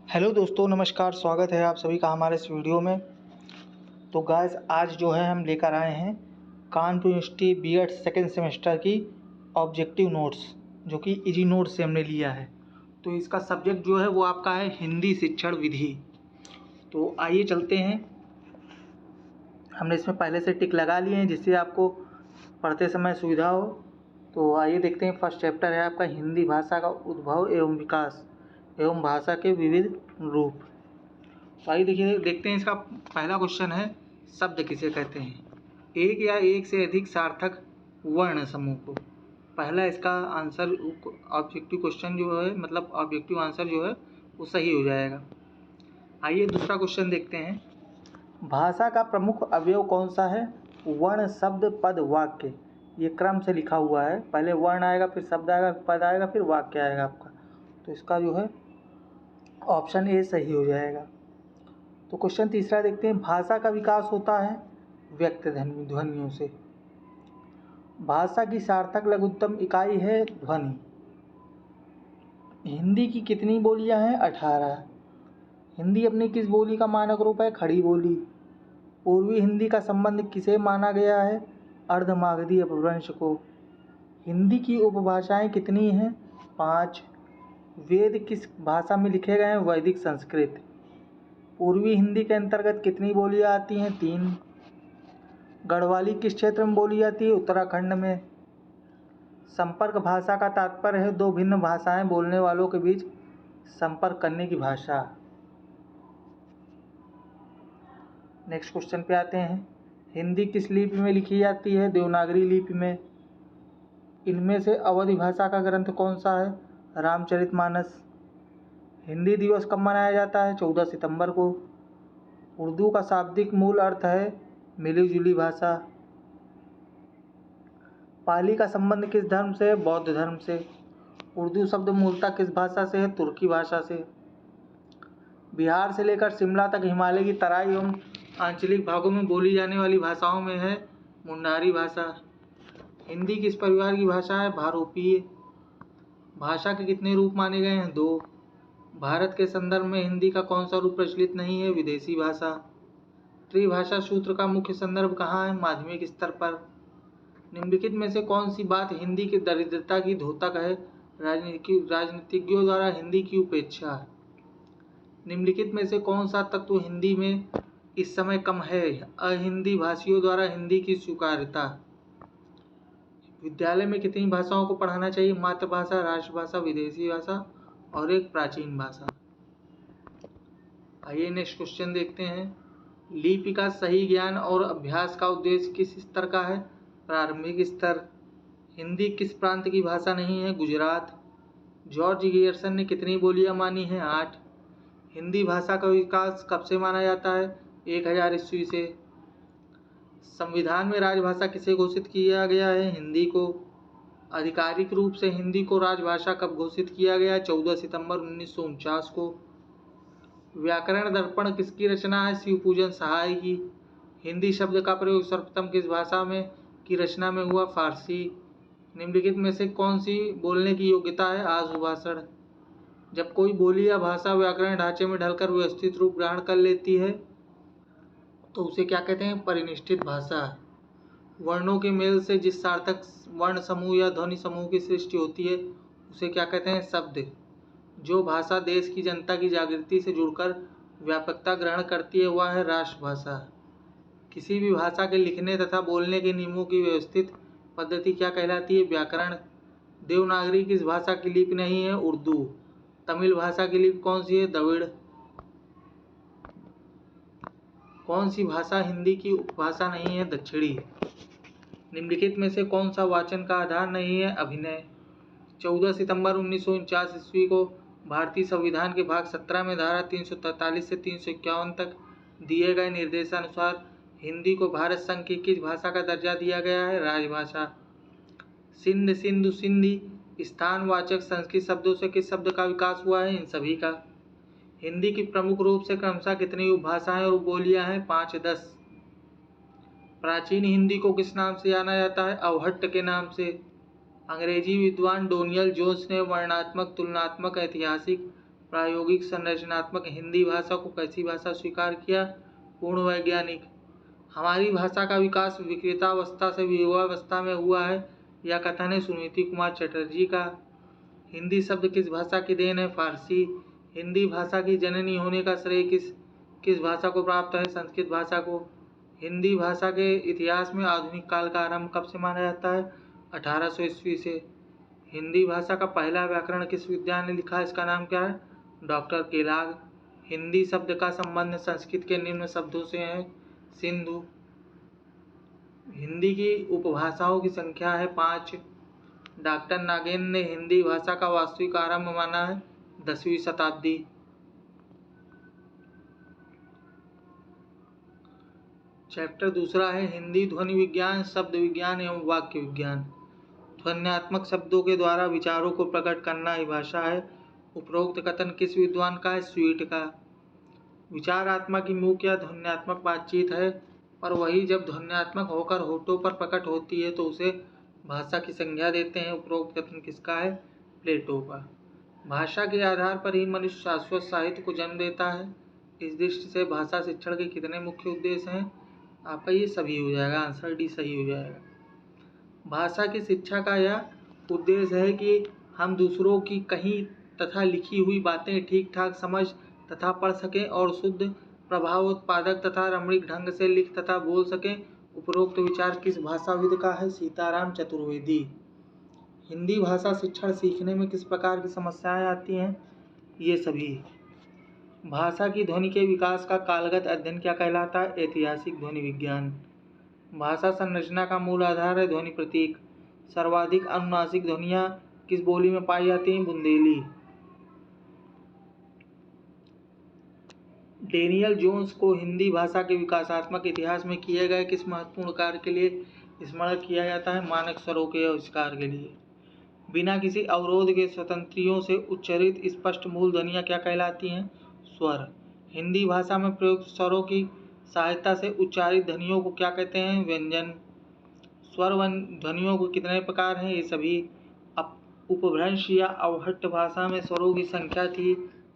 Hello दोस्तों, नमस्कार। स्वागत है आप सभी का हमारे इस वीडियो में। तो गाइस, आज जो है हम लेकर आए हैं Kanpur university BEd second semester की ऑब्जेक्टिव नोट्स, जो कि इजी नोट्स से हमने लिया है। तो इसका सब्जेक्ट जो है वो आपका है हिंदी शिक्षण विधि। तो आइए चलते हैं। हमने इसमें पहले से टिक लगा लिए हैं जिससे आपको पढ़ते समय सुविधा हो। तो आइए देखते हैं। फर्स्ट चैप्टर है आपका हिंदी भाषा का उद्भव एवं विकास एवं भाषा के विविध रूप। तो आइए देखते हैं। इसका पहला क्वेश्चन है, शब्द किसे कहते हैं? एक या एक से अधिक सार्थक वर्ण समूह को। पहला इसका आंसर ऑब्जेक्टिव क्वेश्चन जो है, मतलब ऑब्जेक्टिव आंसर जो है वो सही हो जाएगा। आइए दूसरा क्वेश्चन देखते हैं। भाषा का प्रमुख अवयव कौन सा है? वर्ण, शब्द, पद, वाक्य। ये क्रम से लिखा हुआ है। पहले वर्ण आएगा, फिर शब्द आएगा, पद आएगा, फिर वाक्य आएगा आपका। तो इसका जो है ऑप्शन ए सही हो जाएगा। तो क्वेश्चन तीसरा देखते हैं। भाषा का विकास होता है व्यक्त ध्वनियों से। भाषा की सार्थक लघुत्तम इकाई है ध्वनि। हिंदी की कितनी बोलियां हैं? 18। हिंदी अपनी किस बोली का मानक रूप है? खड़ी बोली। पूर्वी हिंदी का संबंध किसे माना गया है? अर्धमागधी अपभ्रंश को। हिंदी की उपभाषाएं कितनी हैं? 5। वेद किस भाषा में लिखे गए हैं? वैदिक संस्कृत। पूर्वी हिंदी के अंतर्गत कितनी बोलियां आती हैं? 3। गढ़वाली किस क्षेत्र में बोली जाती है? उत्तराखंड में। संपर्क भाषा का तात्पर्य है दो भिन्न भाषाएं बोलने वालों के बीच संपर्क करने की भाषा। नेक्स्ट क्वेश्चन पे आते हैं। हिंदी किस लिपि में लिखी जाती है? देवनागरी लिपि में। इनमें से अवधी भाषा का ग्रंथ कौन सा है? रामचरितमानस। हिंदी दिवस कब मनाया जाता है? 14 सितंबर को। उर्दू का शाब्दिक मूल अर्थ है मिली जुली भाषा। पाली का संबंध किस धर्म से है? बौद्ध धर्म से। उर्दू शब्द मूलतः किस भाषा से है? तुर्की भाषा से। बिहार से लेकर शिमला तक हिमालय की तराई एवं आंचलिक भागों में बोली जाने वाली भाषाओं में है मुंडारी भाषा। हिंदी किस परिवार की भाषा है? भारोपीय। भाषा के कितने रूप माने गए हैं? 2। भारत के संदर्भ में हिंदी का कौन सा रूप प्रचलित नहीं है? विदेशी भाषा। त्रिभाषा सूत्र का मुख्य संदर्भ कहाँ है? माध्यमिक स्तर पर। निम्नलिखित में से कौन सी बात हिंदी की दरिद्रता की द्योतक है? राजनीतिज्ञों द्वारा हिंदी की उपेक्षा। निम्नलिखित में से कौन सा तत्व हिंदी में इस समय कम है? अहिंदी भाषियों द्वारा हिंदी की स्वीकार्यता। विद्यालय में कितनी भाषाओं को पढ़ाना चाहिए? मातृभाषा, राष्ट्रभाषा, विदेशी भाषा और एक प्राचीन भाषा। आइए नेक्स्ट क्वेश्चन देखते हैं। लिपि का सही ज्ञान और अभ्यास का उद्देश्य किस स्तर का है? प्रारंभिक स्तर। हिंदी किस प्रांत की भाषा नहीं है? गुजरात। जॉर्ज गियर्सन ने कितनी बोलियां मानी हैं? 8। हिंदी भाषा का विकास कब से माना जाता है? 1000 ईस्वी से। संविधान में राजभाषा किसे घोषित किया गया है? हिंदी को। आधिकारिक रूप से हिंदी को राजभाषा कब घोषित किया गया? 14 सितंबर 1949 को। व्याकरण दर्पण किसकी रचना है? शिवपूजन सहाय की। हिंदी शब्द का प्रयोग सर्वप्रथम किस भाषा में की रचना में हुआ? फारसी। निम्नलिखित में से कौन सी बोलने की योग्यता है? आशुभाषण। जब कोई बोली या भाषा व्याकरण ढांचे में ढलकर व्यवस्थित रूप ग्रहण कर लेती है तो उसे क्या कहते हैं? परिनिष्ठित भाषा। वर्णों के मेल से जिस सार्थक वर्ण समूह या ध्वनि समूह की सृष्टि होती है उसे क्या कहते हैं? शब्द। जो भाषा देश की जनता की जागृति से जुड़कर व्यापकता ग्रहण करती है वह है राष्ट्रभाषा। किसी भी भाषा के लिखने तथा बोलने के नियमों की व्यवस्थित पद्धति क्या कहलाती है? व्याकरण। देवनागरी किस भाषा की लिपि नहीं है? उर्दू। तमिल भाषा की लिपि कौन सी है? द्रविड़। कौन सी भाषा हिंदी की उपभाषा नहीं है? दक्षिणी। निम्नलिखित में से कौन सा वाचन का आधार नहीं है? अभिनय। 14 सितंबर 1949 ईस्वी को भारतीय संविधान के भाग 17 में धारा 343 से 351 तक दिए गए निर्देशानुसार हिंदी को भारत संघ की किस भाषा का दर्जा दिया गया है? राजभाषा। सिंध, सिंधु, सिंधी स्थानवाचक संस्कृत शब्दों से किस शब्द का विकास हुआ है? इन सभी का। हिंदी की प्रमुख रूप से क्रमशः कितनी उपभाषाएं और बोलियां हैं? 5, 10। प्राचीन हिंदी को किस नाम से जाना जाता है? अवहट्ट के नाम से। अंग्रेजी विद्वान डोनियल जोन्स ने वर्णनात्मक, तुलनात्मक, ऐतिहासिक प्रायोगिक संरचनात्मक हिंदी भाषा को कैसी भाषा स्वीकार किया? पूर्ण वैज्ञानिक। हमारी भाषा का विकास विकृतावस्था से विभवावस्था में हुआ है, यह कथन है सुनीति कुमार चटर्जी का। हिंदी शब्द किस भाषा की देन है? फारसी। हिंदी भाषा की जननी होने का श्रेय किस भाषा को प्राप्त है? संस्कृत भाषा को। हिंदी भाषा के इतिहास में आधुनिक काल का आरंभ कब से माना जाता है? 1800 ईस्वी से। हिंदी भाषा का पहला व्याकरण किस विद्वान ने लिखा? इसका नाम क्या है? डॉक्टर केलाग। हिंदी शब्द का संबंध संस्कृत के निम्न शब्दों से है। सिंधु। हिंदी की उपभाषाओं की संख्या है 5। डॉक्टर नागेंद्र ने हिंदी भाषा का वास्तविक आरंभ माना है 10वीं शताब्दी। चैप्टर दूसरा है हिंदी ध्वनि विज्ञान, शब्द विज्ञान एवं वाक्य विज्ञान। ध्वन्यात्मक शब्दों के द्वारा विचारों को प्रकट करना ही भाषा है। उपरोक्त कथन किस विद्वान का है? स्वीट का। विचारात्मक की मुख्य ध्वन्यात्मक बातचीत है, पर वही जब ध्वन्यात्मक होकर होठों पर प्रकट होती है तो उसे भाषा की संज्ञा देते हैं। उपरोक्त कथन किसका है? प्लेटो का। भाषा के आधार पर ही मनुष्य शाश्वत साहित्य को जन्म देता है। इस दृष्टि से भाषा शिक्षण के कितने मुख्य उद्देश्य हैं? आपका ये सभी हो जाएगा, आंसर डी सही हो जाएगा। भाषा की शिक्षा का यह उद्देश्य है कि हम दूसरों की कही तथा लिखी हुई बातें ठीक ठाक समझ तथा पढ़ सकें और शुद्ध प्रभाव उत्पादक तथा रमणीक ढंग से लिख तथा बोल सकें। उपरोक्त विचार किस भाषाविद का है? सीताराम चतुर्वेदी। हिंदी भाषा शिक्षण सीखने में किस प्रकार की समस्याएं आती हैं? ये सभी। भाषा की ध्वनि के विकास का कालगत अध्ययन क्या कहलाता है? ऐतिहासिक ध्वनि विज्ञान। भाषा संरचना का मूल आधार है ध्वनि प्रतीक। सर्वाधिक अनुनासिक ध्वनियाँ किस बोली में पाई जाती हैं? बुंदेली। डेनियल जोन्स को हिंदी भाषा के विकासात्मक इतिहास में किए गए किस महत्वपूर्ण कार्य के लिए स्मरण किया जाता है? मानक स्वरों के आविष्कार के लिए। बिना किसी अवरोध के स्वतंत्रियों से उच्चरित स्पष्ट मूल ध्वनियाँ क्या कहलाती हैं? स्वर। हिंदी भाषा में प्रयुक्त स्वरों की सहायता से उच्चारित ध्वनियों को क्या कहते हैं? व्यंजन। स्वर ध्वनियों को कितने प्रकार हैं? ये सभी। उपभ्रंश या अवहट्ट भाषा में स्वरों की संख्या थी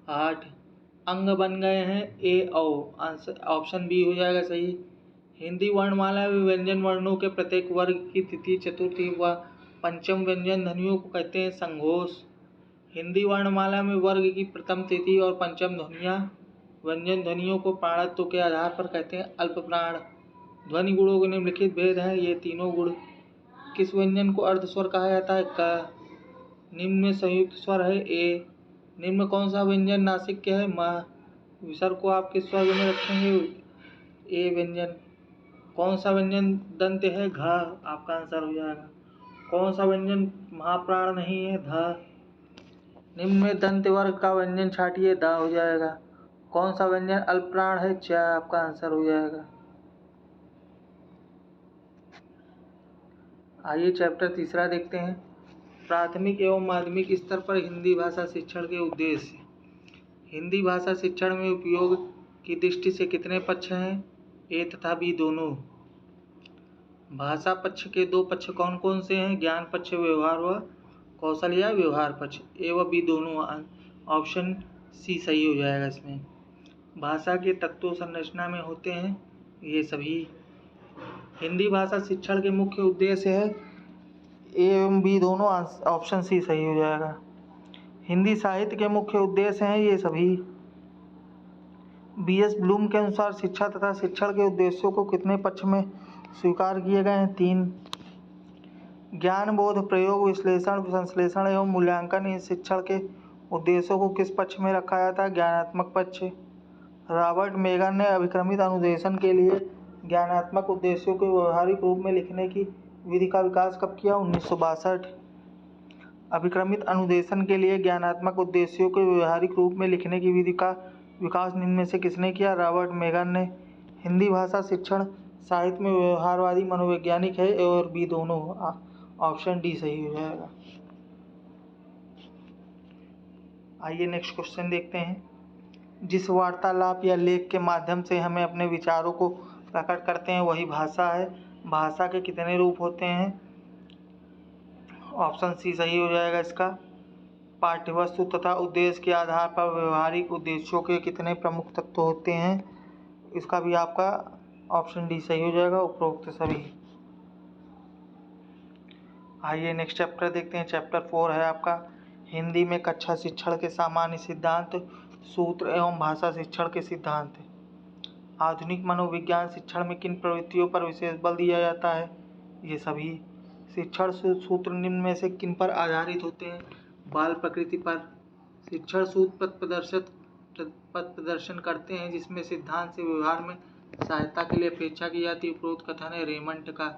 8। अंग बन गए हैं ए औ। आंसर ऑप्शन बी हो जाएगा सही। हिंदी वर्णमाला में व्यंजन वर्णों के प्रत्येक वर्ग की तृतीय, चतुर्थी व पंचम व्यंजन ध्वनियों को कहते हैं संघोष। हिंदी वर्णमाला में वर्ग की प्रथम, तृतीय और पंचम ध्वनियाँ व्यंजन ध्वनियों को प्राणत्व के आधार पर कहते हैं अल्प प्राण। ध्वनि गुणों के निम्नलिखित भेद हैं। ये तीनों गुण। किस व्यंजन को अर्ध स्वर कहा जाता है? क। निम्न में संयुक्त स्वर है ए। निम्न में कौन सा व्यंजन नासिक्य है? म। विसर्ग को आप किस स्वर्ग में रखेंगे? ए व्यंजन। कौन सा व्यंजन दंत है? घ। आपका आंसर हो जाएगा। कौन सा व्यंजन महाप्राण नहीं है? ध। निम्न में दंत वर्ग का व्यंजन छाटिए, द हो जाएगा। कौन सा व्यंजन अल्प प्राण है? च। आपका आंसर हो जाएगा। आइए चैप्टर तीसरा देखते हैं। प्राथमिक एवं माध्यमिक स्तर पर हिंदी भाषा शिक्षण के उद्देश्य। हिंदी भाषा शिक्षण में उपयोग की दृष्टि से कितने पक्ष हैं? ए तथा बी दोनों। भाषा पक्ष के दो पक्ष कौन कौन से हैं? ज्ञान पक्ष, व्यवहार व कौशल या व्यवहार पक्ष। ए व बी दोनों। ऑप्शन सी सही हो जाएगा इसमें। भाषा के तत्व संरचना में होते हैं ये सभी। हिंदी भाषा शिक्षण के मुख्य उद्देश्य है ए एवं बी दोनों। ऑप्शन सी सही हो जाएगा। हिंदी साहित्य के मुख्य उद्देश्य हैं ये सभी। बी.एस. ब्लूम के अनुसार शिक्षा तथा शिक्षण के उद्देश्यों को कितने पक्ष में स्वीकार किए गए हैं? 3। ज्ञान, बोध, प्रयोग, विश्लेषण, संश्लेषण एवं मूल्यांकन इन शिक्षण के उद्देश्यों को किस पक्ष में रखा जाता है? ज्ञानात्मक पक्ष। रॉबर्ट मेगन ने अभिक्रमित अनुदेशन के लिए ज्ञानात्मक उद्देश्यों को व्यवहारिक रूप में लिखने की विधि का विकास कब किया? 1962। अभिक्रमित अनुदेशन के लिए ज्ञानात्मक उद्देश्यों को व्यवहारिक रूप में लिखने की विधि का विकास निम्न में से किसने किया? रॉबर्ट मेगन ने। हिंदी भाषा शिक्षण साहित्य में व्यवहारवादी मनोवैज्ञानिक है ए और बी दोनों। ऑप्शन डी सही हो जाएगा। आइए नेक्स्ट क्वेश्चन देखते हैं। जिस वार्तालाप या लेख के माध्यम से हमें अपने विचारों को प्रकट करते हैं वही भाषा है। भाषा के कितने रूप होते हैं? ऑप्शन सी सही हो जाएगा इसका। पाठ्यवस्तु तथा उद्देश्य के आधार पर व्यवहारिक उद्देश्यों के कितने प्रमुख तत्व होते हैं? इसका भी आपका ऑप्शन डी सही हो जाएगा, उपरोक्त सभी। आइए नेक्स्ट चैप्टर देखते हैं। चैप्टर 4 है आपका हिंदी में कक्षा शिक्षण के सामान्य सिद्धांत, सूत्र एवं भाषा शिक्षण के सिद्धांत। आधुनिक मनोविज्ञान शिक्षण में किन प्रवृत्तियों पर विशेष बल दिया जाता है? ये सभी। शिक्षण सूत्र निम्न में से किन पर आधारित होते हैं? बाल प्रकृति पर। शिक्षण सूत्र पथ प्रदर्शन करते हैं जिसमें सिद्धांत से व्यवहार में सहायता के लिए अपेक्षा की जाती है। उपरोक्त कथन है रेमंड का।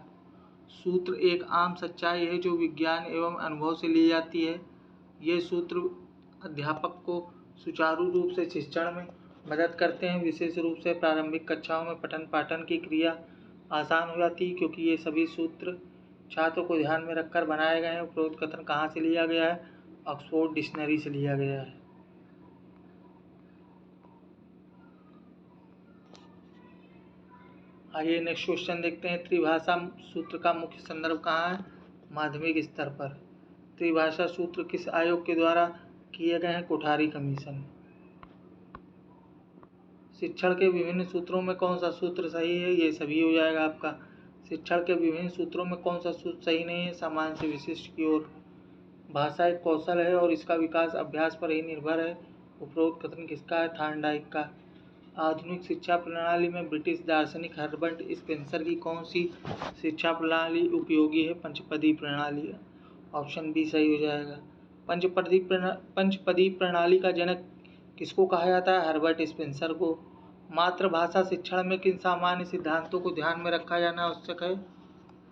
सूत्र एक आम सच्चाई है जो विज्ञान एवं अनुभव से ली जाती है। ये सूत्र अध्यापक को सुचारू रूप से शिक्षण में मदद करते हैं। विशेष रूप से प्रारंभिक कक्षाओं में पठन पाठन की क्रिया आसान हो जाती है क्योंकि ये सभी सूत्र छात्र को ध्यान में रखकर बनाए गए हैं। उपरोक्त कथन कहाँ से लिया गया है? ऑक्सफोर्ड डिक्शनरी से लिया गया है। आइए नेक्स्ट क्वेश्चन देखते हैं। त्रिभाषा सूत्र का मुख्य संदर्भ कहाँ है? माध्यमिक स्तर पर। त्रिभाषा सूत्र किस आयोग के द्वारा किए गए हैं? कोठारी कमीशन। शिक्षण के विभिन्न सूत्रों में कौन सा सूत्र सही है? ये सभी हो जाएगा आपका। शिक्षण के विभिन्न सूत्रों में कौन सा सूत्र सही नहीं है? सामान्य से विशिष्ट की ओर। भाषा एक कौशल है और इसका विकास अभ्यास पर ही निर्भर है। उपरोक्त कथन किसका है? थॉर्नडाइक का। आधुनिक शिक्षा प्रणाली में ब्रिटिश दार्शनिक हर्बर्ट स्पेंसर की कौन सी शिक्षा प्रणाली उपयोगी है? पंचपदी प्रणाली। ऑप्शन बी सही हो जाएगा। पंचपदी प्रणाली का जनक किसको कहा जाता है? हर्बर्ट स्पेंसर को। मातृभाषा शिक्षण में किन सामान्य सिद्धांतों को ध्यान में रखा जाना आवश्यक है?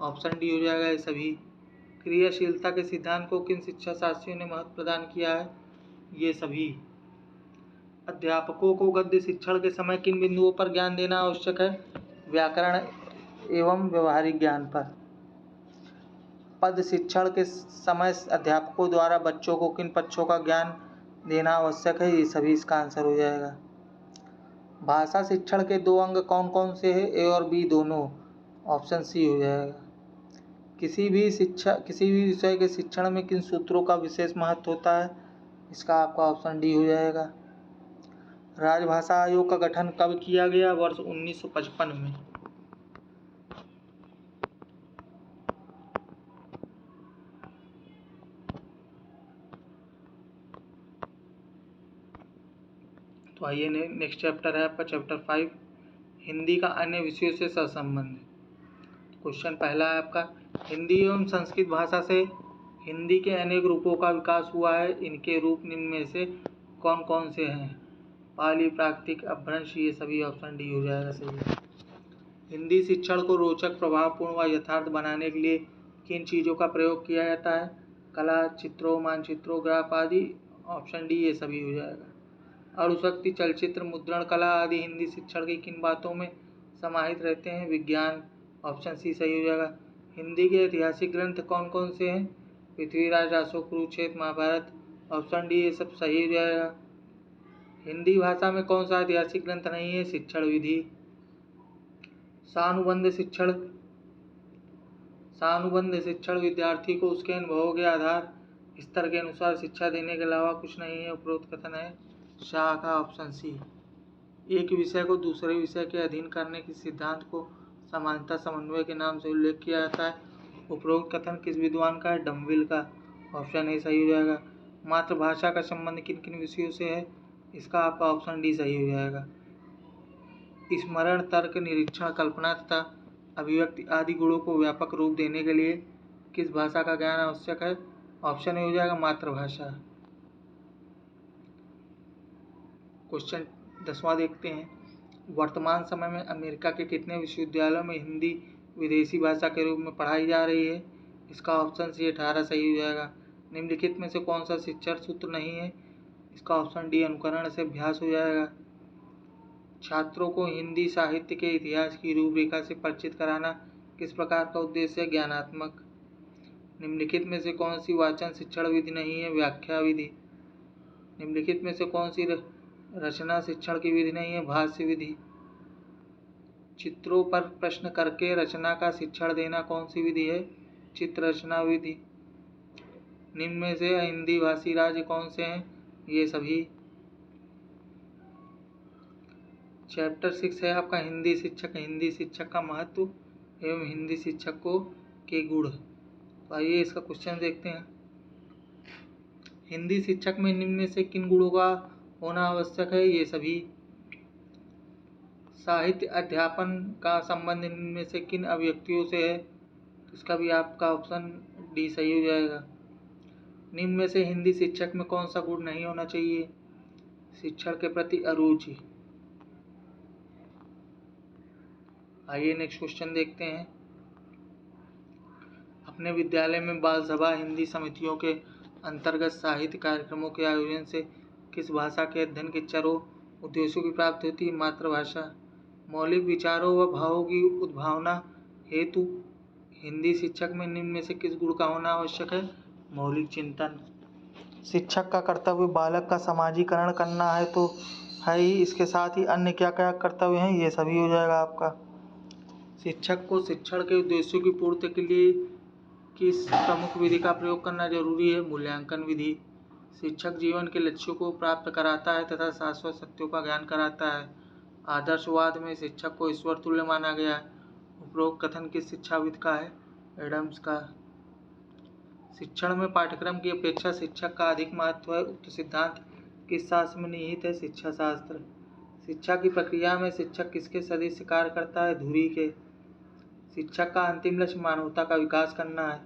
ऑप्शन डी हो जाएगा ये सभी। क्रियाशीलता के सिद्धांत को किन शिक्षा शास्त्रियों ने महत्व प्रदान किया है? ये सभी। अध्यापकों को गद्य शिक्षण के समय किन बिंदुओं पर ज्ञान देना आवश्यक है? व्याकरण एवं व्यवहारिक ज्ञान पर। पद शिक्षण के समय अध्यापकों द्वारा बच्चों को किन पक्षों का ज्ञान देना आवश्यक है? ये सभी इसका आंसर हो जाएगा। भाषा शिक्षण के दो अंग कौन कौन से हैं? ए और बी दोनों। ऑप्शन सी हो जाएगा। किसी भी विषय के शिक्षण में किन सूत्रों का विशेष महत्व होता है? इसका आपका ऑप्शन डी हो जाएगा। राजभाषा आयोग का गठन कब किया गया? वर्ष 1955 में। तो आइए नेक्स्ट चैप्टर है आपका चैप्टर 5 हिंदी का अन्य विषयों से सहसंबंध। क्वेश्चन पहला है आपका हिंदी एवं संस्कृत भाषा से हिंदी के अनेक रूपों का विकास हुआ है। इनके रूप निम्न में से कौन कौन से हैं? पाली, प्राकृतिक, अपभ्रंश। ये सभी ऑप्शन डी हो जाएगा सही। हिंदी शिक्षण को रोचक, प्रभावपूर्ण व यथार्थ बनाने के लिए किन चीज़ों का प्रयोग किया जाता है? कला, चित्रों, मानचित्रों, ग्राफ आदि। ऑप्शन डी ये सभी हो जाएगा। अणुशक्ति, चलचित्र, मुद्रण कला आदि हिंदी शिक्षण की किन बातों में समाहित रहते हैं? विज्ञान। ऑप्शन सी सही हो जाएगा। हिंदी के ऐतिहासिक ग्रंथ कौन कौन से हैं? पृथ्वीराज, अशोक, कुरुक्षेत्र, महाभारत। ऑप्शन डी ये सब सही हो जाएगा। हिंदी भाषा में कौन सा ऐतिहासिक ग्रंथ नहीं है? शिक्षण विधि। सानुबंध शिक्षण विद्यार्थी को उसके अनुभवों के आधार स्तर के अनुसार शिक्षा देने के अलावा कुछ नहीं है। उपरोक्त कथन है शाह का। Option C. एक विषय को दूसरे विषय के अधीन करने के सिद्धांत को समानता समन्वय के नाम से उल्लेख किया जाता है। उपरोक्त कथन किस विद्वान का है? डमविल का। ऑप्शन ए सही हो जाएगा। मातृभाषा का संबंध किन किन विषयों से है? इसका आपका ऑप्शन डी सही हो जाएगा। स्मरण, तर्क, निरीक्षण, कल्पना तथा अभिव्यक्ति आदि गुणों को व्यापक रूप देने के लिए किस भाषा का ज्ञान आवश्यक है? ऑप्शन ए हो जाएगा मातृभाषा। क्वेश्चन 10वां देखते हैं। वर्तमान समय में अमेरिका के कितने विश्वविद्यालयों में हिंदी विदेशी भाषा के रूप में पढ़ाई जा रही है? इसका ऑप्शन सी 18 सही हो जाएगा। निम्नलिखित में से कौन सा शिक्षण सूत्र नहीं है? इसका ऑप्शन डी अनुकरण से अभ्यास हो जाएगा। छात्रों को हिंदी साहित्य के इतिहास की रूपरेखा से परिचित कराना किस प्रकार का उद्देश्य है? ज्ञानात्मक। निम्नलिखित में से कौन सी वाचन शिक्षण विधि नहीं है? व्याख्या विधि। निम्नलिखित में से कौन सी रचना शिक्षण की विधि नहीं है? भाष्य विधि। चित्रों पर प्रश्न करके रचना का शिक्षण देना कौन सी विधि है? चित्र रचना विधि। निम्न में से हिंदी भाषी राज्य कौन से हैं? ये सभी। चैप्टर 6 है आपका हिंदी शिक्षक, हिंदी शिक्षक का महत्व एवं हिंदी शिक्षकों के गुण। तो आइए इसका क्वेश्चन देखते हैं। हिंदी शिक्षक में निम्न में से किन गुणों का होना आवश्यक है? ये सभी। साहित्य अध्यापन का संबंध निम्न में से किन अभिव्यक्तियों से है? इसका भी आपका ऑप्शन डी सही हो जाएगा। निम्न में से हिंदी शिक्षक में कौन सा गुण नहीं होना चाहिए? शिक्षण के प्रति अरुचि। आइए नेक्स्ट क्वेश्चन देखते हैं। अपने विद्यालय में बाल सभा हिंदी समितियों के अंतर्गत साहित्य कार्यक्रमों के आयोजन से किस भाषा के अध्ययन के चारों उद्देश्यों की प्राप्ति होती है? मातृभाषा। मौलिक विचारों व भावों की उद्भावना हेतु हिंदी शिक्षक में निम्न में से किस गुण का होना आवश्यक है? मौलिक चिंतन। शिक्षक का कर्तव्य बालक का समाजीकरण करना है तो है ही, इसके साथ ही अन्य क्या क्या कर्तव्य हैं? ये सभी हो जाएगा आपका। शिक्षक को शिक्षण के उद्देश्यों की पूर्ति के लिए किस प्रमुख विधि का प्रयोग करना जरूरी है? मूल्यांकन विधि। शिक्षक जीवन के लक्ष्यों को प्राप्त कराता है तथा शाश्वत सत्यों का ज्ञान कराता है। आदर्शवाद में शिक्षक को ईश्वर तुल्य माना गया है। उपरोक्त कथन किस शिक्षाविद का है? एडम्स का। शिक्षण में पाठ्यक्रम की अपेक्षा शिक्षक का अधिक महत्व है। उक्त सिद्धांत किस शास्त्र में निहित है? शिक्षा शास्त्र। शिक्षा की प्रक्रिया में शिक्षक किसके सदृश कार्य करता है? धुरी के। शिक्षक का अंतिम लक्ष्य मानवता का विकास करना है।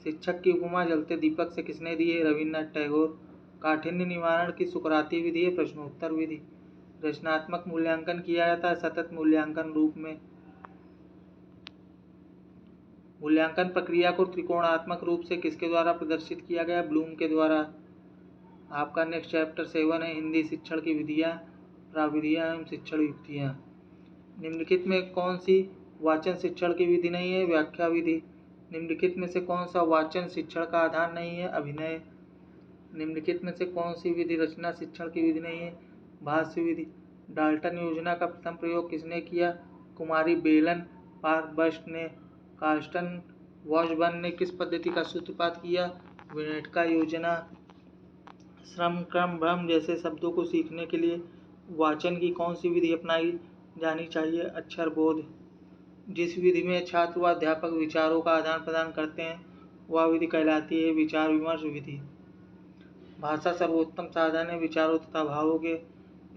शिक्षक की उपमा जलते दीपक से किसने दी है? रविन्द्रनाथ टैगोर। काठिन्य निवारण की सुकराती विधि है? प्रश्नोत्तर विधि। रचनात्मक मूल्यांकन किया जाता है सतत मूल्यांकन रूप में। मूल्यांकन प्रक्रिया को त्रिकोणात्मक रूप से किसके द्वारा प्रदर्शित किया गया? ब्लूम के द्वारा। आपका नेक्स्ट चैप्टर 7 है हिंदी शिक्षण की विधियाँ, प्राविधियाँ एवं शिक्षण युक्तियाँ। निम्नलिखित में कौन सी वाचन शिक्षण की विधि नहीं है? व्याख्या विधि। निम्नलिखित में से कौन सा वाचन शिक्षण का आधार नहीं है? अभिनय। निम्नलिखित में से कौन सी विधि रचना शिक्षण की विधि नहीं है? भाष्य विधि। डाल्टन योजना का प्रथम प्रयोग किसने किया? कुमारी बेलन पारबस्ट ने। कार्स्टन वॉशबर्न ने किस पद्धति का सूत्रपात किया? विनेटका योजना। श्रम क्रम भ्रम जैसे शब्दों को सीखने के लिए वाचन की कौन सी विधि अपनाई जानी चाहिए? अक्षर बोध। जिस विधि में छात्र व अध्यापक विचारों का आदान प्रदान करते हैं वह विधि कहलाती है विचार विमर्श विधि। भाषा सर्वोत्तम साधन है विचारों तथा भावों के।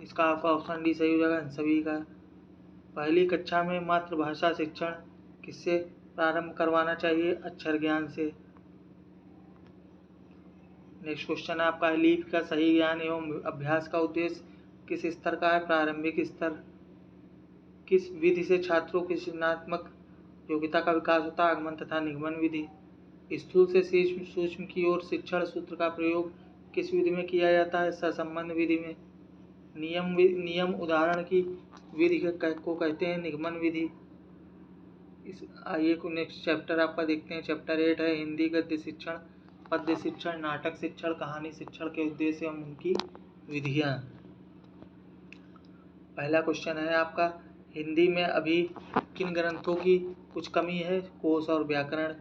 इसका आपका ऑप्शन डी सही हो जाएगा इन सभी का। पहली कक्षा में मातृभाषा शिक्षण किससे प्रारंभ करवाना चाहिए? अक्षर ज्ञान से। नेक्स्ट क्वेश्चन है आपका लिपि का सही ज्ञान एवं अभ्यास का उद्देश्य किस स्तर का है? प्रारंभिक स्तर। किस विधि से छात्रों की सृजनात्मक योग्यता का विकास होता है? आगमन तथा निगमन विधि। स्थूल से सूक्ष्म की ओर शिक्षण सूत्र का प्रयोग किस विधि में किया जाता है? सहसंबंध विधि में। नियम उदाहरण की विधि को कहते हैं निगमन विधि। इस आइए को नेक्स्ट चैप्टर आपका देखते हैं। चैप्टर 8 है हिंदी गद्य शिक्षण, पद्य शिक्षण, नाटक शिक्षण, कहानी शिक्षण के उद्देश्य एवं उनकी विधियाँ। पहला क्वेश्चन है आपका हिंदी में अभी किन ग्रंथों की कुछ कमी है? कोश और व्याकरण।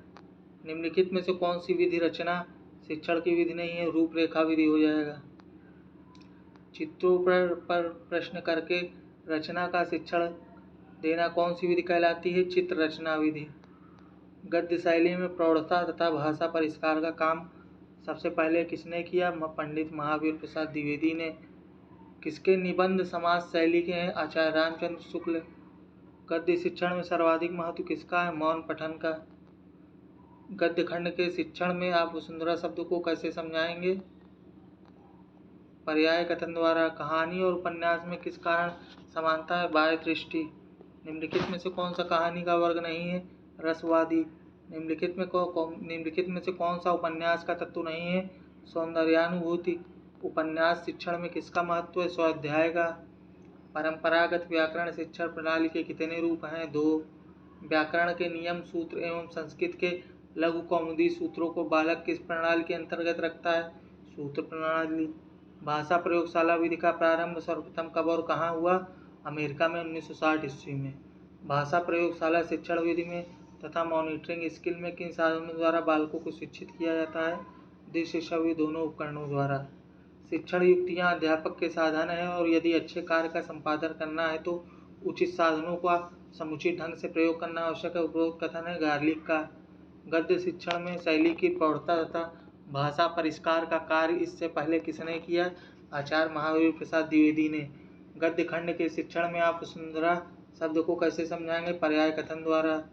निम्नलिखित में से कौन सी विधि रचना शिक्षण की विधि नहीं है? रूपरेखा विधि हो जाएगा। चित्रों पर प्रश्न करके रचना का शिक्षण देना कौन सी विधि कहलाती है? चित्र रचना विधि। गद्य शैली में प्रौढ़ता तथा भाषा परिष्कार का काम सबसे पहले किसने किया? पंडित महावीर प्रसाद द्विवेदी ने। किसके निबंध समाज शैली के हैं? आचार्य रामचंद्र शुक्ल। गद्य शिक्षण में सर्वाधिक महत्व किसका है? मौन पठन का। गद्य खंड के शिक्षण में आप वसुंधरा शब्द को कैसे समझाएंगे? पर्याय कथन द्वारा। कहानी और उपन्यास में किस कारण समानता है? बाह्य दृष्टि। निम्नलिखित में से कौन सा कहानी का वर्ग नहीं है? रसवादी। निम्नलिखित में से कौन सा उपन्यास का तत्व नहीं है? सौंदर्यानुभूति। उपन्यास शिक्षण में किसका महत्व है? स्वाध्याय का। परंपरागत व्याकरण शिक्षण प्रणाली के कितने रूप हैं? 2। व्याकरण के नियम सूत्र एवं संस्कृत के लघु कौमुदी सूत्रों को बालक किस प्रणाली के अंतर्गत रखता है? सूत्र प्रणाली। भाषा प्रयोगशाला विधि का प्रारंभ सर्वप्रथम कब और कहाँ हुआ? अमेरिका में 1960 ईस्वी में। भाषा प्रयोगशाला शिक्षण विधि में तथा मॉनिटरिंग स्किल में किन साधनों द्वारा बालकों को शिक्षित किया जाता है? दृश्य श्रव्य दोनों उपकरणों द्वारा। शिक्षण युक्तियाँ अध्यापक के साधन हैं और यदि अच्छे कार्य का संपादन करना है तो उचित साधनों का समुचित ढंग से प्रयोग करना आवश्यक है। उपरोक्त कथन है गार्लिक का। गद्य शिक्षण में शैली की प्रौढ़ता तथा भाषा परिष्कार का कार्य इससे पहले किसने किया? आचार्य महावीर प्रसाद द्विवेदी ने। गद्य खंड के शिक्षण में आप वसुंधरा शब्द को कैसे समझाएंगे? पर्याय कथन द्वारा।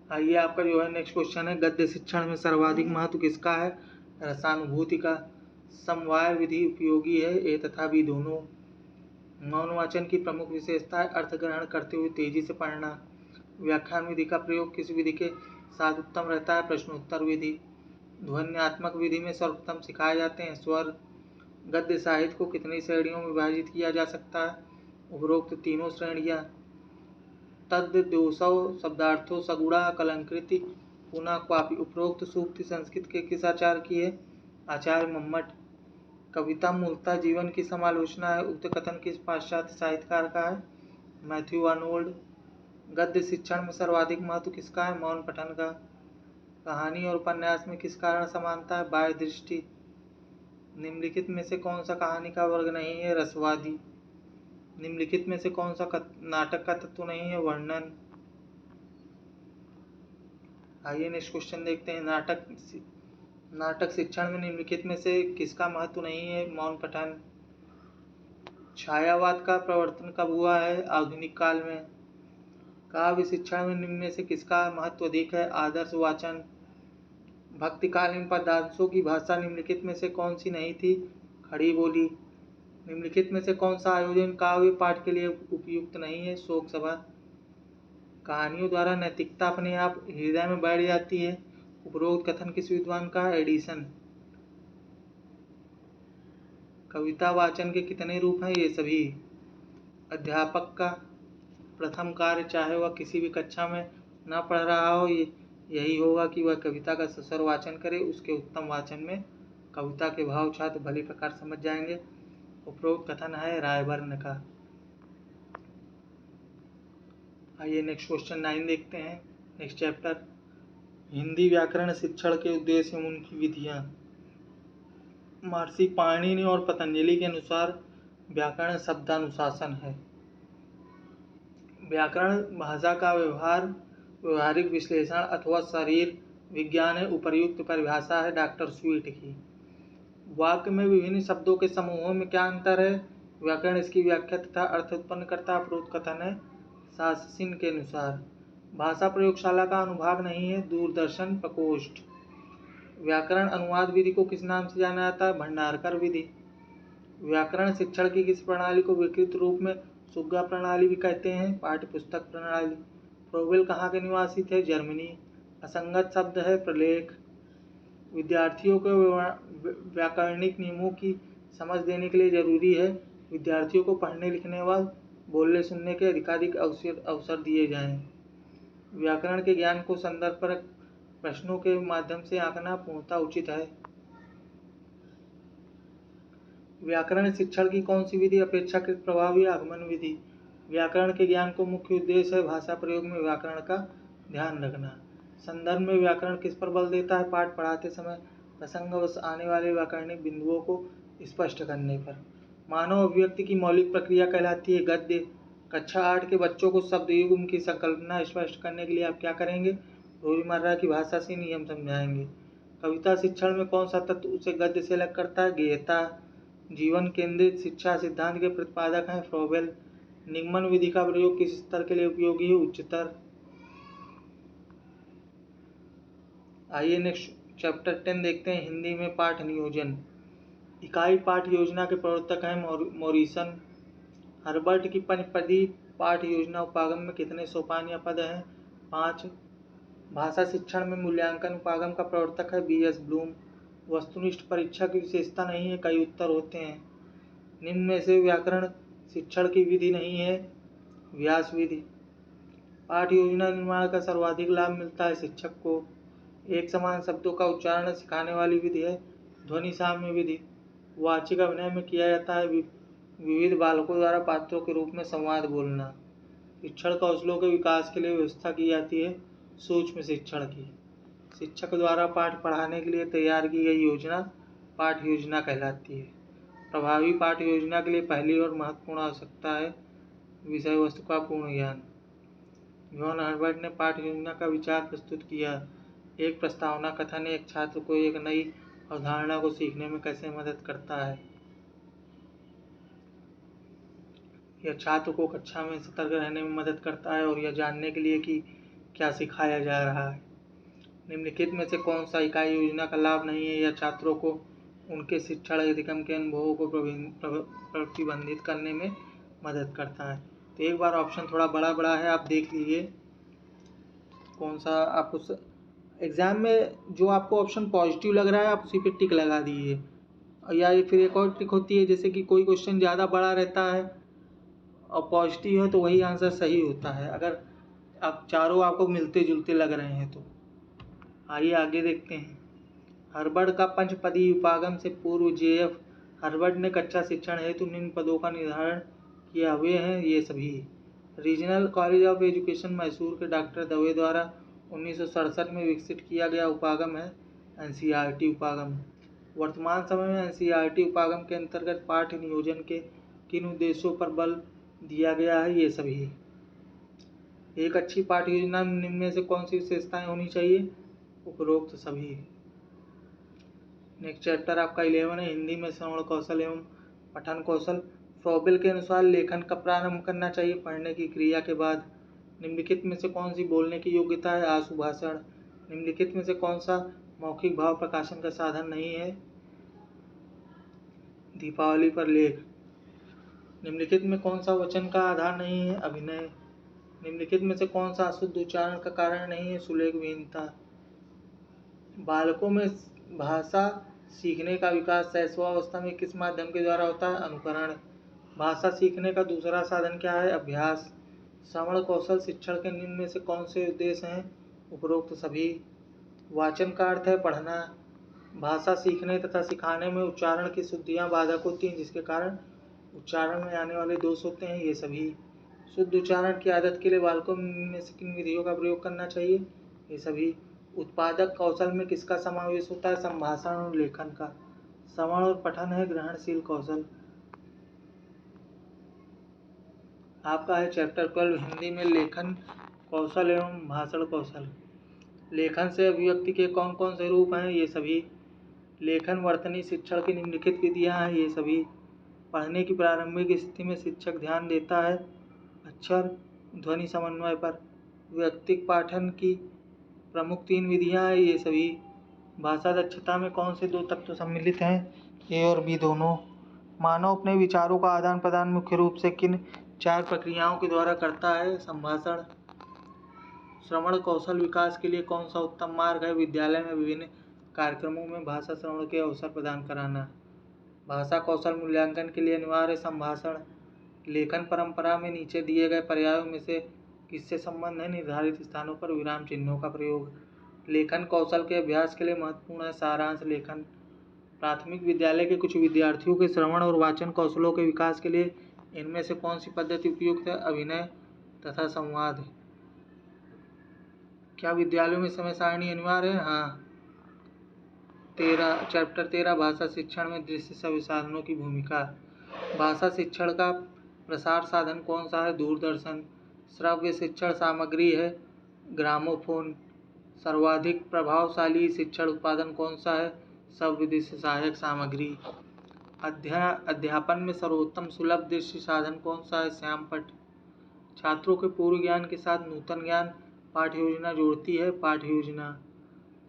आइए आपका जो है नेक्स्ट क्वेश्चन है, गद्य शिक्षण में सर्वाधिक महत्व किसका है? रसानुभूति का। समवाय विधि उपयोगी है, ए तथा बी दोनों। मौन वाचन की प्रमुख विशेषता है अर्थ ग्रहण करते हुए तेजी से पढ़ना। व्याख्यान विधि का प्रयोग किस विधि के साथ उत्तम रहता है? प्रश्नोत्तर विधि। ध्वन्यात्मक विधि में सर्वप्रथम सिखाए जाते हैं स्वर। गद्य साहित्य को कितनी श्रेणियों में विभाजित किया जा सकता है? उपरोक्त तीनों श्रेणियाँ। तद्-200 शब्दार्थों सगुणा कलंकृति पुनः क्वापि। उपरोक्त सूक्ति संस्कृत के किस आचार्य की है? आचार्य मम्मट। कविता मूलतः जीवन की समालोचना है, उक्त कथन किस पाश्चात्य साहित्यकार का है? Matthew Arnold. गद्य शिक्षण में सर्वाधिक महत्व किसका है? मौन पठन का। कहानी और उपन्यास में किस कारण समानता है? बाह्य दृष्टि। निम्नलिखित में से कौन सा कहानी का वर्ग नहीं है? रसवादी। निम्नलिखित में से कौन सा नाटक का तत्व नहीं है? वर्णन। आइए नेक्स्ट क्वेश्चन देखते हैं। नाटक शिक्षण में निम्नलिखित में से किसका महत्व नहीं है? मौन पठन। छायावाद का प्रवर्तन कब हुआ है? आधुनिक काल में। काव्य शिक्षण में निम्न में से किसका महत्व अधिक है? आदर्श वाचन। भक्तिकालीन पद्यांशों की भाषा निम्नलिखित में से कौन सी नहीं थी? खड़ी बोली। निम्नलिखित में से कौन सा आयोजन काव्य पाठ के लिए उपयुक्त नहीं है? शोक सभा। कहानियों द्वारा नैतिकता अपने आप हृदय में बैठ जाती है। उपरोक्त कथन किस विद्वान का है? एडिसन। कविता वाचन के कितने रूप हैं? ये सभी। अध्यापक का प्रथम कार्य, चाहे वह किसी भी कक्षा में न पढ़ रहा हो, यही होगा कि वह कविता का ससर वाचन करे। उसके उत्तम वाचन में कविता के भाव छात्र भली प्रकार समझ जाएंगे। उपरोक्त कथन है रायबर्न का। आइए नेक्स्ट क्वेश्चन 9 देखते हैं। नेक्स्ट चैप्टर, हिंदी व्याकरण शिक्षण के उद्देश्य एवं उनकी विधियाँ। महर्षि पाणिनि और पतंजलि के अनुसार व्याकरण शब्दानुशासन है। व्याकरण भाषा का व्यवहारिक विश्लेषण अथवा शरीर विज्ञान है। उपर्युक्त परिभाषा है डॉक्टर स्वीट की। वाक्य में विभिन्न शब्दों के समूहों में क्या अंतर है? व्याकरण इसकी व्याख्या तथा अर्थ उत्पन्न करता है। उपरोक्त कथन है सासिन के अनुसार। भाषा प्रयोगशाला का अनुभाग नहीं है, दूरदर्शन प्रकोष्ठ। व्याकरण अनुवाद विधि को किस नाम से जाना जाता है? भंडारकर विधि। व्याकरण शिक्षण की किस प्रणाली को विकृत रूप में सुग्गा प्रणाली भी कहते हैं? पाठ्य पुस्तक प्रणाली। फ्रोबेल कहाँ के निवासी थे? जर्मनी। असंगत शब्द है प्रलेख। विद्यार्थियों को व्याकरणिक नियमों की समझ देने के लिए जरूरी है विद्यार्थियों को पढ़ने लिखने व बोलने सुनने के अधिकाधिक अवसर दिए जाएं। व्याकरण के ज्ञान को संदर्भ पर प्रश्नों के माध्यम से आंकना पूर्णतः उचित है। व्याकरण शिक्षण की कौन सी विधि अपेक्षाकृत प्रभावी? आगमन विधि। व्याकरण के ज्ञान को मुख्य उद्देश्य है भाषा प्रयोग में व्याकरण का ध्यान रखना। संदर्भ में व्याकरण किस पर बल देता है? पाठ पढ़ाते समय प्रसंगवश आने वाले व्याकरणिक बिंदुओं को स्पष्ट करने पर। मानव अभिव्यक्ति की मौलिक प्रक्रिया कहलाती है गद्य। कक्षा 8 के बच्चों को शब्द युग्म की संकल्पना स्पष्ट करने के लिए आप क्या करेंगे? रोजमर्रा की भाषा से नियम समझाएंगे। कविता शिक्षण में कौन सा तत्व उसे गद्य से अलग करता है? गेयता। जीवन केंद्रित शिक्षा सिद्धांत के प्रतिपादक हैं फ्रोबेल। निगमन विधि का प्रयोग किस स्तर के लिए उपयोगी है? उच्चतर। आइए नेक्स्ट चैप्टर 10 देखते हैं। हिंदी में पाठ नियोजन। इकाई पाठ योजना के प्रवर्तक हैं मॉरिसन। हर्बर्ट की पंचपदी पाठ योजना उपागम में कितने सोपान या पद हैं? 5। भाषा शिक्षण में मूल्यांकन उपागम का प्रवर्तक है B.S. ब्लूम। वस्तुनिष्ठ परीक्षा की विशेषता नहीं है, कई उत्तर होते हैं। निम्न में से व्याकरण शिक्षण की विधि नहीं है? व्यास विधि। पाठ योजना निर्माण का सर्वाधिक लाभ मिलता है शिक्षक को। एक समान शब्दों का उच्चारण सिखाने वाली विधि है ध्वनि साम्य विधि। वाचिक अभिनय में किया जाता है विविध बालकों द्वारा पात्रों के रूप में संवाद बोलना। शिक्षण कौशलों के विकास के लिए व्यवस्था की जाती है सूक्ष्म शिक्षण की। शिक्षक द्वारा पाठ पढ़ाने के लिए तैयार की गई योजना पाठ योजना कहलाती है। प्रभावी पाठ योजना के लिए पहली और महत्वपूर्ण आवश्यकता है विषय वस्तु का पूर्ण ज्ञान। जॉन हर्बर्ट ने पाठ योजना का विचार प्रस्तुत किया। एक प्रस्तावना कथन एक छात्र को एक नई अवधारणा को सीखने में कैसे मदद करता है। यह छात्र को कक्षा में सतर्क रहने में मदद करता है और यह जानने के लिए कि क्या सिखाया जा रहा है। निम्नलिखित में से कौन सा इकाई योजना का लाभ नहीं है। यह छात्रों को उनके शिक्षण अधिगम के अनुभवों को प्रतिबंधित करने में मदद करता है। तो एक बार ऑप्शन थोड़ा बड़ा बड़ा है, आप देख लीजिए कौन सा आपको एग्जाम में जो आपको ऑप्शन पॉजिटिव लग रहा है आप उसी पे टिक लगा दीजिए। या फिर एक और टिक होती है, जैसे कि कोई क्वेश्चन ज़्यादा बड़ा रहता है और पॉजिटिव है तो वही आंसर सही होता है, अगर आप चारों आपको मिलते जुलते लग रहे हैं तो। आइए आगे देखते हैं। हर्बर्ट का पंचपदी उपागम से पूर्व JF हर्बर्ट ने कक्षा शिक्षण हेतु निम्न पदों का निर्धारण किया हुए हैं ये सभी। Regional college of education Mysore के डॉक्टर दवे द्वारा 1967 में विकसित किया गया उपागम है NCERT उपागम। वर्तमान समय में NCERT उपागम के अंतर्गत पाठ्य नियोजन के किन उद्देश्यों पर बल दिया गया है ये सभी। एक अच्छी पाठ्य योजना में निम्न में से कौन सी विशेषताएं होनी चाहिए। उपरोक्त सभी। नेक्स्ट चैप्टर आपका 11 है हिंदी में श्रवण कौशल एवं पठन कौशल। फ्रॉबेल के अनुसार लेखन कब प्रारंभ करना चाहिए। पढ़ने की क्रिया के बाद। निम्नलिखित में से कौन सी बोलने की योग्यता है। आशु भाषण। निम्नलिखित में से कौन सा मौखिक भाव प्रकाशन का साधन नहीं है। दीपावली पर लेख। निम्नलिखित में कौन सा वचन का आधार नहीं है। अभिनय। निम्नलिखित में से कौन सा अशुद्ध उच्चारण का कारण नहीं है। सुलेख विहीनता। बालकों में भाषा सीखने का विकास शैशवावस्था में किस माध्यम के द्वारा होता है। अनुकरण। भाषा सीखने का दूसरा साधन क्या है। अभ्यास। श्रवण कौशल शिक्षण के निम्न में से कौन से उद्देश्य हैं। उपरोक्त सभी। वाचन का अर्थ है पढ़ना। भाषा सीखने तथा सिखाने में उच्चारण की शुद्धियाँ बाधक होती हैं जिसके कारण उच्चारण में आने वाले दोष होते हैं ये सभी। शुद्ध उच्चारण की आदत के लिए बालकों में से किन विधियों का प्रयोग करना चाहिए। ये सभी। उत्पादक कौशल में किसका समावेश होता है। संभाषण और लेखन का। श्रवण और पठन है ग्रहणशील कौशल। आपका है चैप्टर 12 हिंदी में लेखन कौशल एवं भाषण कौशल। लेखन से अभिव्यक्ति के कौन कौन से रूप हैं ये सभी। लेखन वर्तनी शिक्षण की निम्नलिखित विधियां हैं ये सभी। पढ़ने की प्रारंभिक स्थिति में शिक्षक ध्यान देता है अक्षर ध्वनि समन्वय पर। व्यक्तिक पाठन की प्रमुख 3 विधियां हैं ये सभी। भाषा दक्षता में कौन से 2 तत्व सम्मिलित हैं। ए और बी दोनों। मानव अपने विचारों का आदान प्रदान मुख्य रूप से किन 4 प्रक्रियाओं के द्वारा करता है। संभाषण। श्रवण कौशल विकास के लिए कौन सा उत्तम मार्ग है। विद्यालय में विभिन्न कार्यक्रमों में भाषा श्रवण के अवसर प्रदान कराना। भाषा कौशल मूल्यांकन के लिए अनिवार्य संभाषण। लेखन परंपरा में नीचे दिए गए पर्यायों में से किससे संबंध है। निर्धारित स्थानों पर विराम चिन्हों का प्रयोग। लेखन कौशल के अभ्यास के लिए महत्वपूर्ण है सारांश लेखन। प्राथमिक विद्यालय के कुछ विद्यार्थियों के श्रवण और वाचन कौशलों के विकास के लिए इनमें से कौन सी पद्धति उपयुक्त है। अभिनय तथा संवाद। क्या विद्यालयों में समय सारणी अनिवार्य है। हाँ। चैप्टर 13 भाषा शिक्षण में दृश्य संसाधनों की भूमिका। भाषा शिक्षण का प्रसार साधन कौन सा है। दूरदर्शन। श्रव्य शिक्षण सामग्री है ग्रामोफोन। सर्वाधिक प्रभावशाली शिक्षण उत्पादन कौन सा है। शब्द दृश्य सहायक सामग्री। अध्यापन में सर्वोत्तम सुलभ दृश्य साधन कौन सा है। श्यामपट्ट। छात्रों के पूर्व ज्ञान के साथ नूतन ज्ञान पाठ्य योजना जोड़ती है। पाठ्य योजना।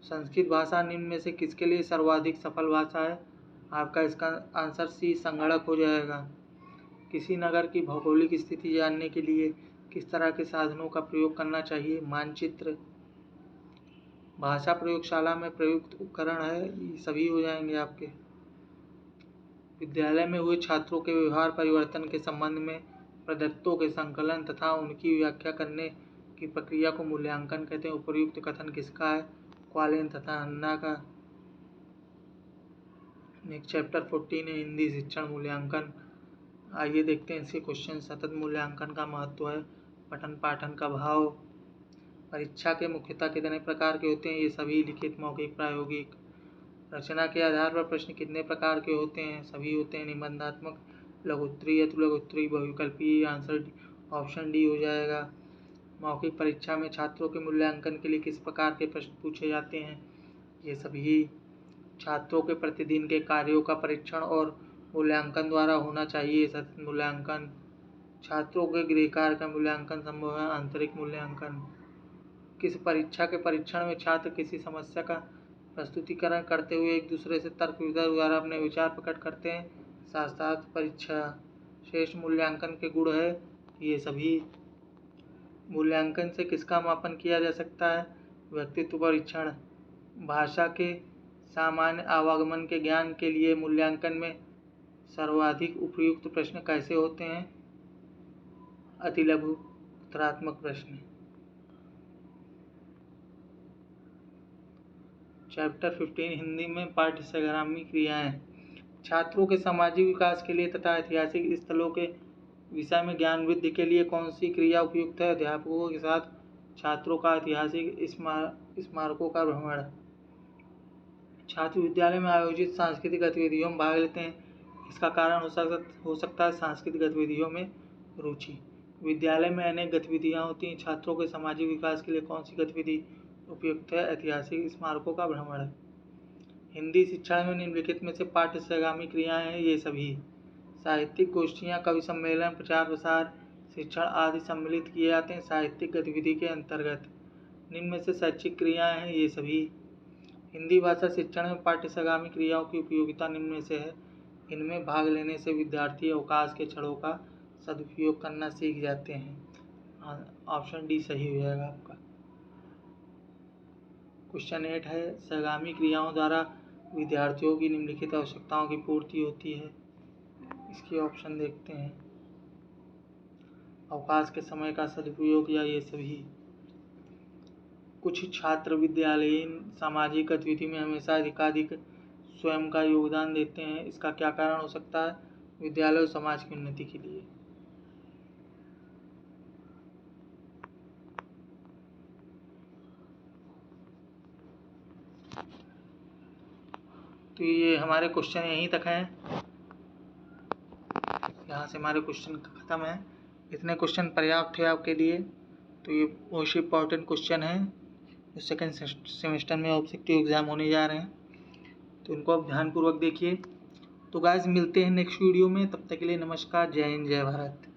संस्कृत भाषा निम्न में से किसके लिए सर्वाधिक सफल भाषा है। आपका इसका आंसर सी संगणक हो जाएगा। किसी नगर की भौगोलिक स्थिति जानने के लिए किस तरह के साधनों का प्रयोग करना चाहिए। मानचित्र। भाषा प्रयोगशाला में प्रयुक्त उपकरण है ये सभी हो जाएंगे आपके। विद्यालय में हुए छात्रों के व्यवहार परिवर्तन के संबंध में प्रदत्तों के संकलन तथा उनकी व्याख्या करने की प्रक्रिया को मूल्यांकन कहते हैं। उपयुक्त कथन किसका है। क्वालेन तथा अन्ना का। नेक्स्ट चैप्टर 14 है हिंदी शिक्षण मूल्यांकन। आइए देखते हैं इसके क्वेश्चन। सतत मूल्यांकन का महत्व है। पठन पाठन का भाव। परीक्षा के मुख्यतः कितने प्रकार के होते हैं? ये सभी। लिखित, मौखिक, प्रायोगिक। रचना के आधार पर प्रश्न कितने प्रकार के होते हैं? सभी होते हैं। निबंधात्मक, लघुत्तरीय, अतिलघुत्तरीय, बहुविकल्पीय। आंसर ऑप्शन डी हो जाएगा। मौखिक परीक्षा में छात्रों के मूल्यांकन के लिए किस प्रकार के प्रश्न पूछे जाते हैं? ये सभी। छात्रों के प्रतिदिन के कार्यों का परीक्षण और मूल्यांकन द्वारा होना चाहिए। सतत मूल्यांकन। छात्रों के गृह कार्य का मूल्यांकन संभव है। आंतरिक मूल्यांकन। किस परीक्षा के परीक्षण में छात्र किसी समस्या का प्रस्तुतिकरण करते हुए एक दूसरे से तर्क वितर्क द्वारा अपने विचार प्रकट करते हैं? शास्त्रार्थ परीक्षा। श्रेष्ठ मूल्यांकन के गुण है? ये सभी। मूल्यांकन से किसका मापन किया जा सकता है? व्यक्तित्व परीक्षण। भाषा के सामान्य आवागमन के ज्ञान के लिए मूल्यांकन में सर्वाधिक उपयुक्त प्रश्न कैसे होते हैं? अतिलघु उत्तरात्मक प्रश्न। चैप्टर 15 हिंदी में पाठ्यसंग्रामी क्रियाएं। छात्रों के सामाजिक विकास के लिए तथा ऐतिहासिक स्थलों के विषय में ज्ञान वृद्धि के लिए कौन सी क्रिया उपयुक्त है? अध्यापकों के साथ छात्रों का ऐतिहासिक स्मारकों का भ्रमण। छात्र विद्यालय में आयोजित सांस्कृतिक गतिविधियों में भाग लेते हैं। इसका कारण हो सकता है सांस्कृतिक गतिविधियों में रुचि। विद्यालय में अनेक गतिविधियां होती हैं। छात्रों के सामाजिक विकास के लिए कौन सी गतिविधि उपयुक्त है? ऐतिहासिक स्मारकों का भ्रमण। हिंदी शिक्षण में निम्नलिखित में से पाठ्यसंगामी क्रियाएं हैं? ये सभी। साहित्यिक गोष्ठियाँ, कवि सम्मेलन, प्रचार प्रसार, शिक्षण आदि सम्मिलित किए जाते हैं साहित्यिक गतिविधि के अंतर्गत। निम्न में से शैक्षिक क्रियाएं हैं? ये सभी। हिंदी भाषा शिक्षण में पाठ्यसंगामी क्रियाओं की उपयोगिता निम्न में से है। इनमें भाग लेने से विद्यार्थी अवकाश के क्षणों का सदुपयोग करना सीख जाते हैं। ऑप्शन डी सही हो जाएगा आपका। क्वेश्चन 8 है, संगामी क्रियाओं द्वारा विद्यार्थियों की निम्नलिखित आवश्यकताओं की पूर्ति होती है। इसके ऑप्शन देखते हैं। अवकाश के समय का सदुपयोग या ये सभी। कुछ छात्र विद्यालयीन सामाजिक गतिविधि में हमेशा अधिकाधिक स्वयं का योगदान देते हैं। इसका क्या कारण हो सकता है? विद्यालय और समाज की उन्नति के लिए। तो ये हमारे क्वेश्चन यहीं तक हैं। यहाँ से हमारे क्वेश्चन खत्म है। इतने क्वेश्चन पर्याप्त है आपके लिए। तो ये मोस्ट इम्पॉर्टेंट क्वेश्चन है जो सेकेंड सेमेस्टर में ऑब्जेक्टिव एग्जाम होने जा रहे हैं, तो इनको आप ध्यानपूर्वक देखिए। तो गाइस मिलते हैं नेक्स्ट वीडियो में। तब तक के लिए नमस्कार। जय हिंद, जय भारत।